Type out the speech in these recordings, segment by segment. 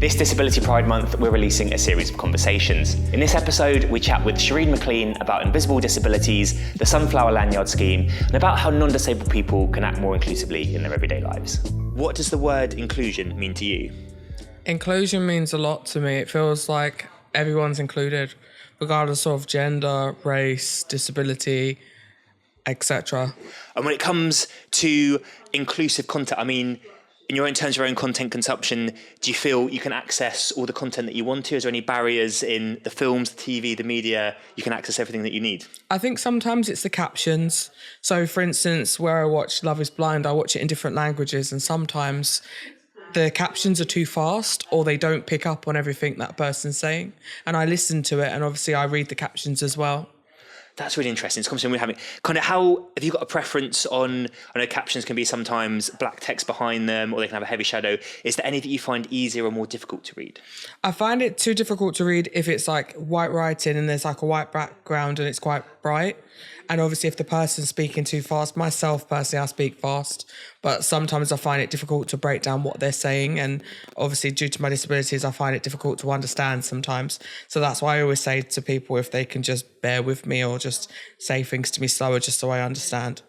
This Disability Pride Month, we're releasing a series of conversations. In this episode, we chat with Shreen McLean about invisible disabilities, the Sunflower Lanyard scheme, and about how non-disabled people can act more inclusively in their everyday lives. What does the word inclusion mean to you? Inclusion means a lot to me. It feels like everyone's included, regardless of gender, race, disability, etc. And when it comes to inclusive content, I mean, in your own terms, your own content consumption, do you feel you can access all the content that you want to? Is there any barriers in the films, the TV, the media? You can access everything that you need? I think sometimes it's the captions. So, for instance, where I watch Love is Blind, I watch it in different languages, and sometimes the captions are too fast or they don't pick up on everything that person's saying. And I listen to it, and obviously I read the captions as well. That's really interesting. It's a conversation we're having. Kind of how, have you got a preference on, I know captions can be sometimes black text behind them or they can have a heavy shadow. Is there any that you find easier or more difficult to read? I find it too difficult to read if it's like white writing and there's like a white background and it's quite bright. And obviously if the person's speaking too fast, myself personally, I speak fast, but sometimes I find it difficult to break down what they're saying. And obviously due to my disabilities, I find it difficult to understand sometimes. So that's why I always say to people, if they can just bear with me or just say things to me slower, just so I understand.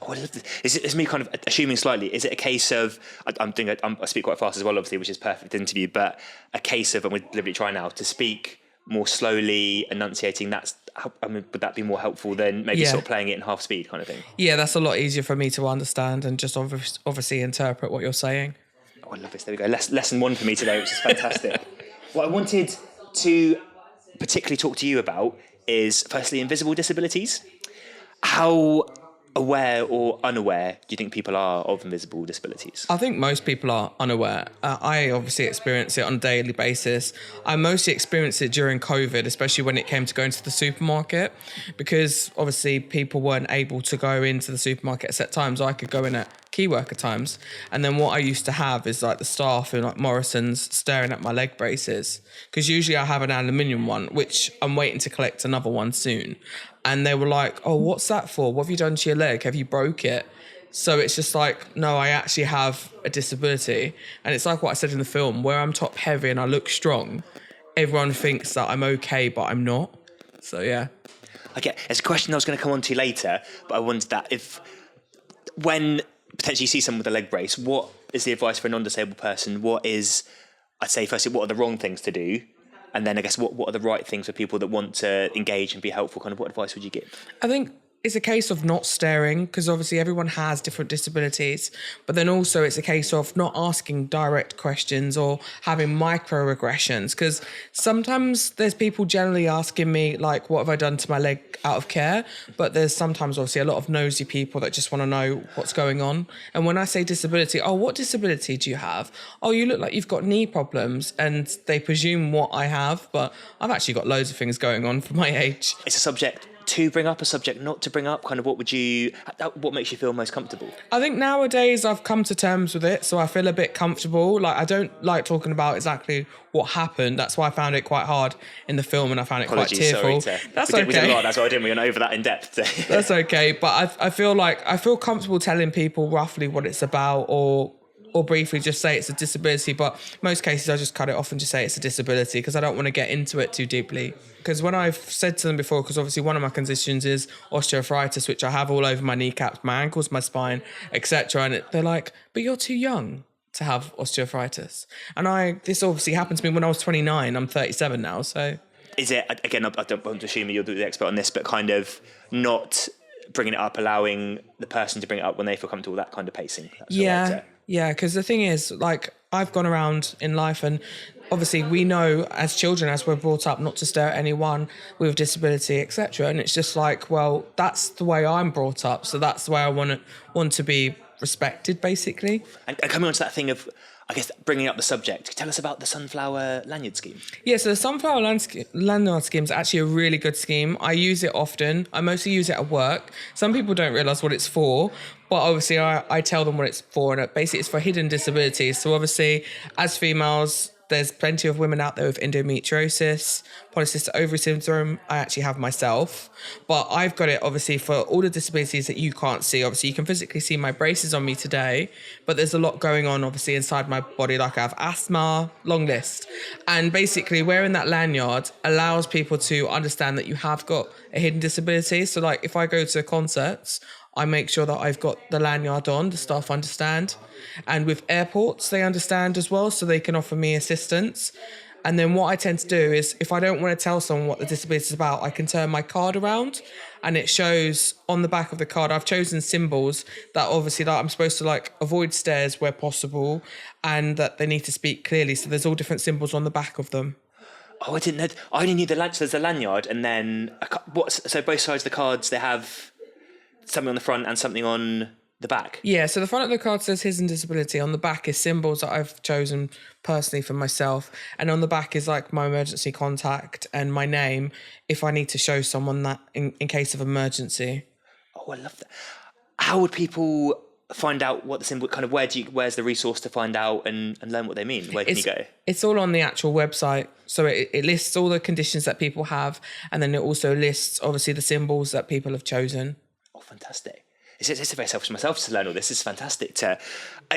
Oh, I love this. Is me kind of assuming slightly, is it a case of, I speak quite fast as well, obviously, which is perfect interview, but a case of, and we're deliberately trying now, to speak more slowly, enunciating, would that be more helpful than maybe sort of playing it in half speed kind of thing? Yeah, that's a lot easier for me to understand and just obviously interpret what you're saying. Oh, I love this. There we go. Lesson one for me today, which is fantastic. What I wanted to particularly talk to you about is, firstly, invisible disabilities. How aware or unaware do you think people are of invisible disabilities? I think most people are unaware. I obviously experience it on a daily basis. I mostly experienced it during COVID, especially when it came to going to the supermarket, because obviously people weren't able to go into the supermarket at set times. I could go in at key worker times. And then what I used to have is like the staff in like Morrison's staring at my leg braces, because usually I have an aluminium one, which I'm waiting to collect another one soon. And they were like, oh, what's that for? What have you done to your leg? Have you broke it? So it's just like, no, I actually have a disability. And it's like what I said in the film, where I'm top heavy and I look strong, everyone thinks that I'm okay, but I'm not. So, yeah. Okay, there's a question I was going to come on to later, but I wondered that when potentially you see someone with a leg brace, what is the advice for a non-disabled person? What is, I'd say firstly, what are the wrong things to do? And then I guess what are the right things for people that want to engage and be helpful? Kind of what advice would you give? I think it's a case of not staring, because obviously everyone has different disabilities, but then also it's a case of not asking direct questions or having microaggressions, because sometimes there's people generally asking me like, what have I done to my leg out of care? But there's sometimes obviously a lot of nosy people that just want to know what's going on. And when I say disability, oh, what disability do you have? Oh, you look like you've got knee problems, and they presume what I have, but I've actually got loads of things going on for my age. It's a subject to bring up, a subject not to bring up? Kind of what makes you feel most comfortable? I think nowadays I've come to terms with it, so I feel a bit comfortable. Like, I don't like talking about exactly what happened. That's why I found it quite hard in the film, and I found it quite tearful. That's okay. We did a lot, that's why I didn't. We went over that in depth. That's okay, but I feel comfortable telling people roughly what it's about, or briefly just say it's a disability, but most cases I just cut it off and just say it's a disability, because I don't want to get into it too deeply. Because when I've said to them before, because obviously one of my conditions is osteoarthritis, which I have all over my kneecaps, my ankles, my spine, etc. And they're like, but you're too young to have osteoarthritis. And this obviously happened to me when I was 29. I'm 37 now, so... Is it, again, I don't want to assume you're the expert on this, but kind of not bringing it up, allowing the person to bring it up when they feel comfortable, that kind of pacing? Yeah, because the thing is, like, I've gone around in life, and obviously we know as children, as we're brought up, not to stare at anyone with disability, etc. And it's just like, well, that's the way I'm brought up, so that's the way I want to be respected, basically. And coming on to that thing of, I guess, bringing up the subject, tell us about the Sunflower Lanyard scheme. Yeah, so the Sunflower Lanyard scheme is actually a really good scheme. I use it often. I mostly use it at work. Some people don't realise what it's for, but obviously I tell them what it's for, and basically it's for hidden disabilities. So obviously, as females, There's plenty of women out there with endometriosis, polycystic ovary syndrome. I actually have myself, but I've got it obviously for all the disabilities that you can't see. Obviously, you can physically see my braces on me today, but there's a lot going on obviously inside my body. Like I have asthma, long list. And basically wearing that lanyard allows people to understand that you have got a hidden disability. So like if I go to concerts, I make sure that I've got the lanyard on, the staff understand. And with airports, they understand as well, so they can offer me assistance. And then what I tend to do is, if I don't want to tell someone what the disability is about, I can turn my card around and it shows on the back of the card. I've chosen symbols that obviously that I'm supposed to like avoid stairs where possible and that they need to speak clearly. So there's all different symbols on the back of them. Oh, I didn't know. I only knew the lanyard. So there's a lanyard, and then so both sides of the cards they have something on the front and something on the back. Yeah, so the front of the card says hidden disability. On the back is symbols that I've chosen personally for myself. And on the back is like my emergency contact and my name if I need to show someone that in case of emergency. Oh, I love that. How would people find out what the symbol, kind of where's the resource to find out and learn what they mean? Where can you go? It's all on the actual website. So it lists all the conditions that people have. And then it also lists obviously the symbols that people have chosen. Oh, fantastic. It's very selfish myself to learn all this. It's fantastic to,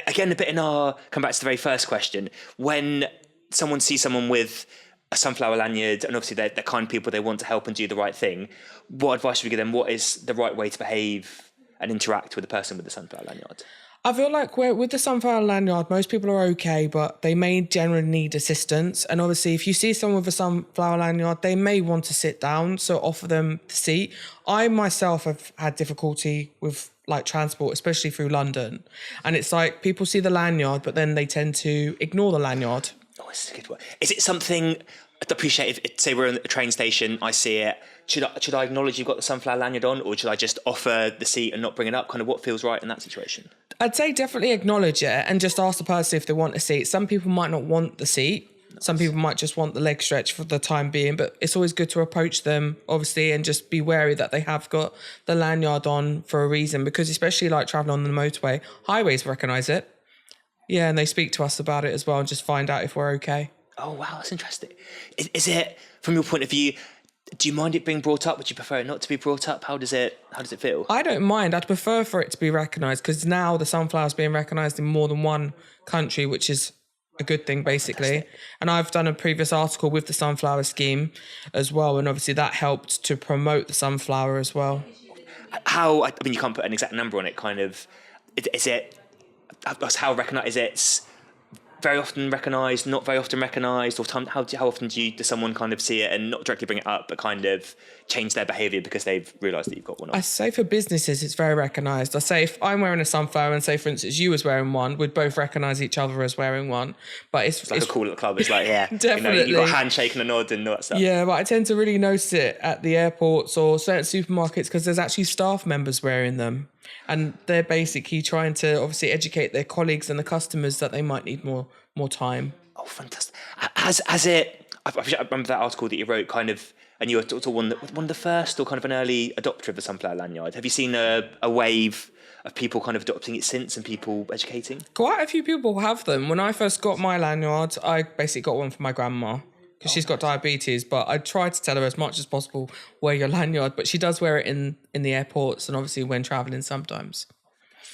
again, a bit come back to the very first question. When someone sees someone with a sunflower lanyard, and obviously they're kind people, they want to help and do the right thing, what advice would you give them? What is the right way to behave and interact with the person with the sunflower lanyard? I feel like with the sunflower lanyard, most people are okay, but they may generally need assistance. And obviously, if you see someone with a sunflower lanyard, they may want to sit down, so offer them the seat. I myself have had difficulty with like transport, especially through London. And it's like people see the lanyard, but then they tend to ignore the lanyard. Oh, it's a good one. Is it something, I'd appreciate if, say we're in a train station, I see it, should I acknowledge you've got the sunflower lanyard on, or should I just offer the seat and not bring it up? Kind of what feels right in that situation? I'd say definitely acknowledge it and just ask the person if they want a seat. Some people might not want the seat. Nice. Some people might just want the leg stretch for the time being, but it's always good to approach them, obviously, and just be wary that they have got the lanyard on for a reason, because especially like travelling on the motorway, highways recognise it. Yeah, and they speak to us about it as well and just find out if we're okay. Oh, wow, that's interesting. Is it, from your point of view, do you mind it being brought up? Would you prefer it not to be brought up? How does it feel? I don't mind. I'd prefer for it to be recognised, because now the sunflower's being recognised in more than one country, which is a good thing, basically. Fantastic. And I've done a previous article with the sunflower scheme as well, and obviously that helped to promote the sunflower as well. How, I mean, you can't put an exact number on it, kind of, is it, how recognised, is it very often recognised, not very often recognised, or how often does someone kind of see it and not directly bring it up, but kind of change their behaviour because they've realised that you've got one on? I say for businesses, it's very recognised. I say if I'm wearing a sunflower and say, for instance, you was wearing one, we'd both recognise each other as wearing one. But it's like a cool little club. It's like, yeah, definitely. You've got a handshake and a nod and all that stuff. Yeah, but I tend to really notice it at the airports or certain supermarkets because there's actually staff members wearing them. And they're basically trying to obviously educate their colleagues and the customers that they might need more time. Oh, fantastic. Has it, I remember that article that you wrote kind of, and you were sort of one of the first or kind of an early adopter of the sunflower lanyard. Have you seen a wave of people kind of adopting it since and people educating? Quite a few people have them. When I first got my lanyard, I basically got one for my grandma because she's got diabetes, but I try to tell her as much as possible, wear your lanyard, but she does wear it in the airports and obviously when travelling sometimes.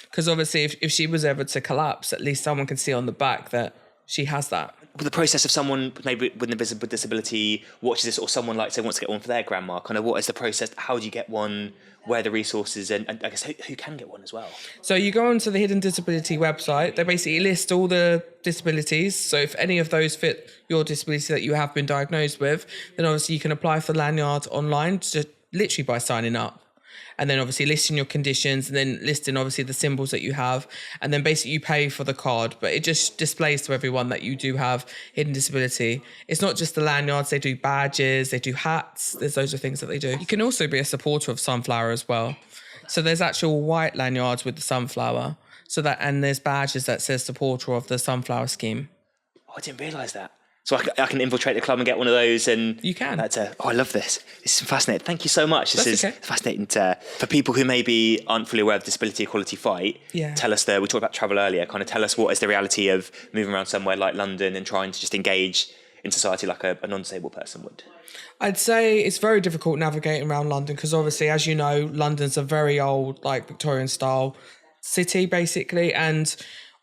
Because obviously if she was ever to collapse, at least someone can see on the back that she has that. With the process of someone maybe with a disability watches this, or someone like say wants to get one for their grandma, kind of what is the process? How do you get one? Where are the resources? And I guess who can get one as well? So you go onto the Hidden Disability website. They basically list all the disabilities. So if any of those fit your disability that you have been diagnosed with, then obviously you can apply for lanyard online just literally by signing up. And then obviously listing your conditions and then listing obviously the symbols that you have. And then basically you pay for the card, but it just displays to everyone that you do have hidden disability. It's not just the lanyards, they do badges, they do hats. There's loads of things that they do. You can also be a supporter of Sunflower as well. So there's actual white lanyards with the sunflower. And there's badges that says supporter of the Sunflower scheme. Oh, I didn't realise that. So I can infiltrate the club and get one of those, and You can. I love this. This is fascinating. Thank you so much. This That's is okay. fascinating for people who maybe aren't fully aware of Disability Equality Fight. Yeah. Tell us we talked about travel earlier. Kind of tell us what is the reality of moving around somewhere like London and trying to just engage in society like a non-disabled person would. I'd say it's very difficult navigating around London because obviously, as you know, London's a very old, like Victorian style city, basically. And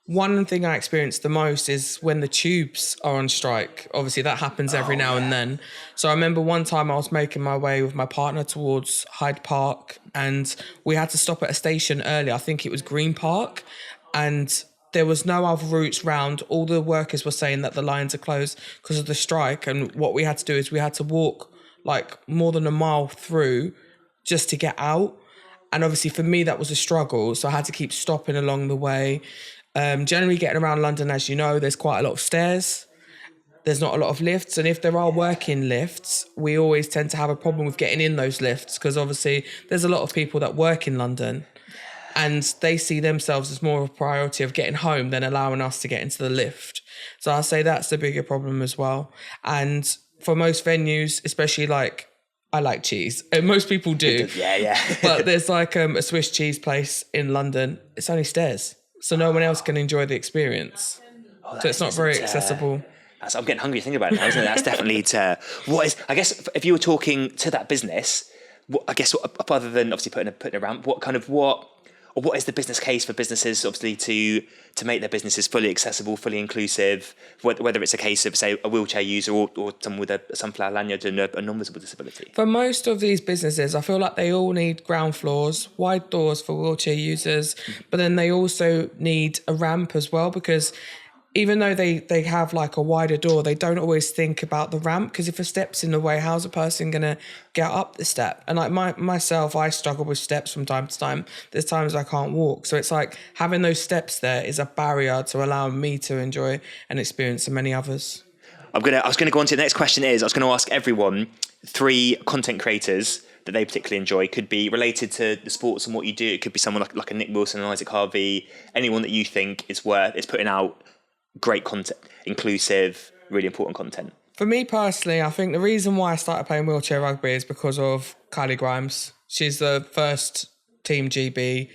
one thing I experience the most is when the tubes are on strike. Obviously, that happens every now and then. So I remember one time I was making my way with my partner towards Hyde Park, and we had to stop at a station early. I think it was Green Park, and there was no other routes round. All the workers were saying that the lines are closed because of the strike. And what we had to do is we had to walk like more than a mile through just to get out. And obviously for me, that was a struggle. So I had to keep stopping along the way. Generally getting around London, as you know, there's quite a lot of stairs. There's not a lot of lifts. And if there are working lifts, we always tend to have a problem with getting in those lifts because obviously there's a lot of people that work in London and they see themselves as more of a priority of getting home than allowing us to get into the lift. So I'll say that's the bigger problem as well. And for most venues, especially like, I like cheese. And most people do. Yeah. But there's like a Swiss cheese place in London. It's only stairs. So no one else can enjoy the experience. So it's not very accessible. I'm getting hungry thinking about it now, isn't it? That's definitely I guess if you were talking to that business, other than obviously putting a ramp, what is the business case for businesses obviously to make their businesses fully accessible, fully inclusive, whether it's a case of say a wheelchair user or someone with a sunflower lanyard and a non-visible disability? For most of these businesses, I feel like they all need ground floors, wide doors for wheelchair users, but then they also need a ramp as well because even though they have like a wider door, they don't always think about the ramp because if a step's in the way, how's a person going to get up the step? And like myself, I struggle with steps from time to time. There's times I can't walk. So it's like having those steps there is a barrier to allow me to enjoy and experience so many others. I was going to go on to the next question I was going to ask everyone 3 content creators that they particularly enjoy. Could be related to the sports and what you do. It could be someone like a Nick Wilson and Isaac Harvey, anyone that you think is putting out great content, inclusive, really important content. For me personally, I think the reason why I started playing wheelchair rugby is because of Kylie Grimes. She's the first Team GB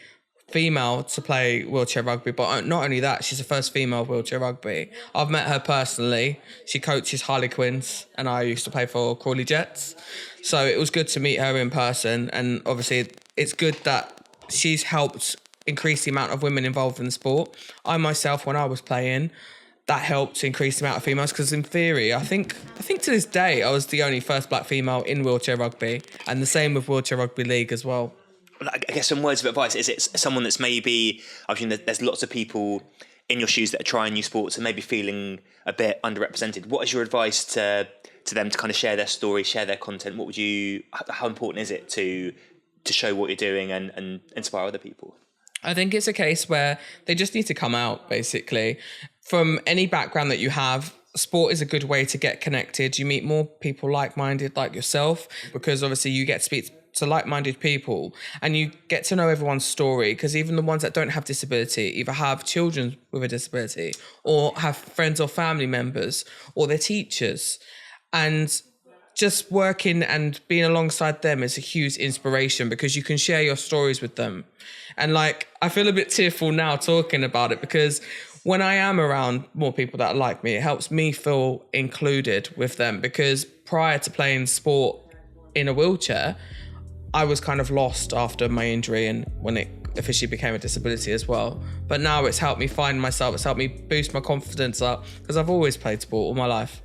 female to play wheelchair rugby, but not only that, she's the first female wheelchair rugby. I've met her personally. She coaches Harlequins and I used to play for Crawley Jets. So it was good to meet her in person, and obviously it's good that she's helped increase the amount of women involved in the sport. I myself, when I was playing, that helped increase the amount of females because in theory, I think to this day, I was the only first black female in wheelchair rugby, and the same with Wheelchair Rugby League as well. I guess some words of advice, is it someone that's maybe, I mean, there's lots of people in your shoes that are trying new sports and maybe feeling a bit underrepresented. What is your advice to them to kind of share their story, share their content? How important is it to show what you're doing and inspire other people? I think it's a case where they just need to come out, basically. From any background that you have, sport is a good way to get connected. You meet more people like-minded like yourself because obviously you get to speak to like-minded people and you get to know everyone's story because even the ones that don't have disability either have children with a disability or have friends or family members or they're teachers. And just working and being alongside them is a huge inspiration because you can share your stories with them. And like, I feel a bit tearful now talking about it because when I am around more people that are like me, it helps me feel included with them because prior to playing sport in a wheelchair, I was kind of lost after my injury and when it officially became a disability as well. But now it's helped me find myself. It's helped me boost my confidence up because I've always played sport all my life.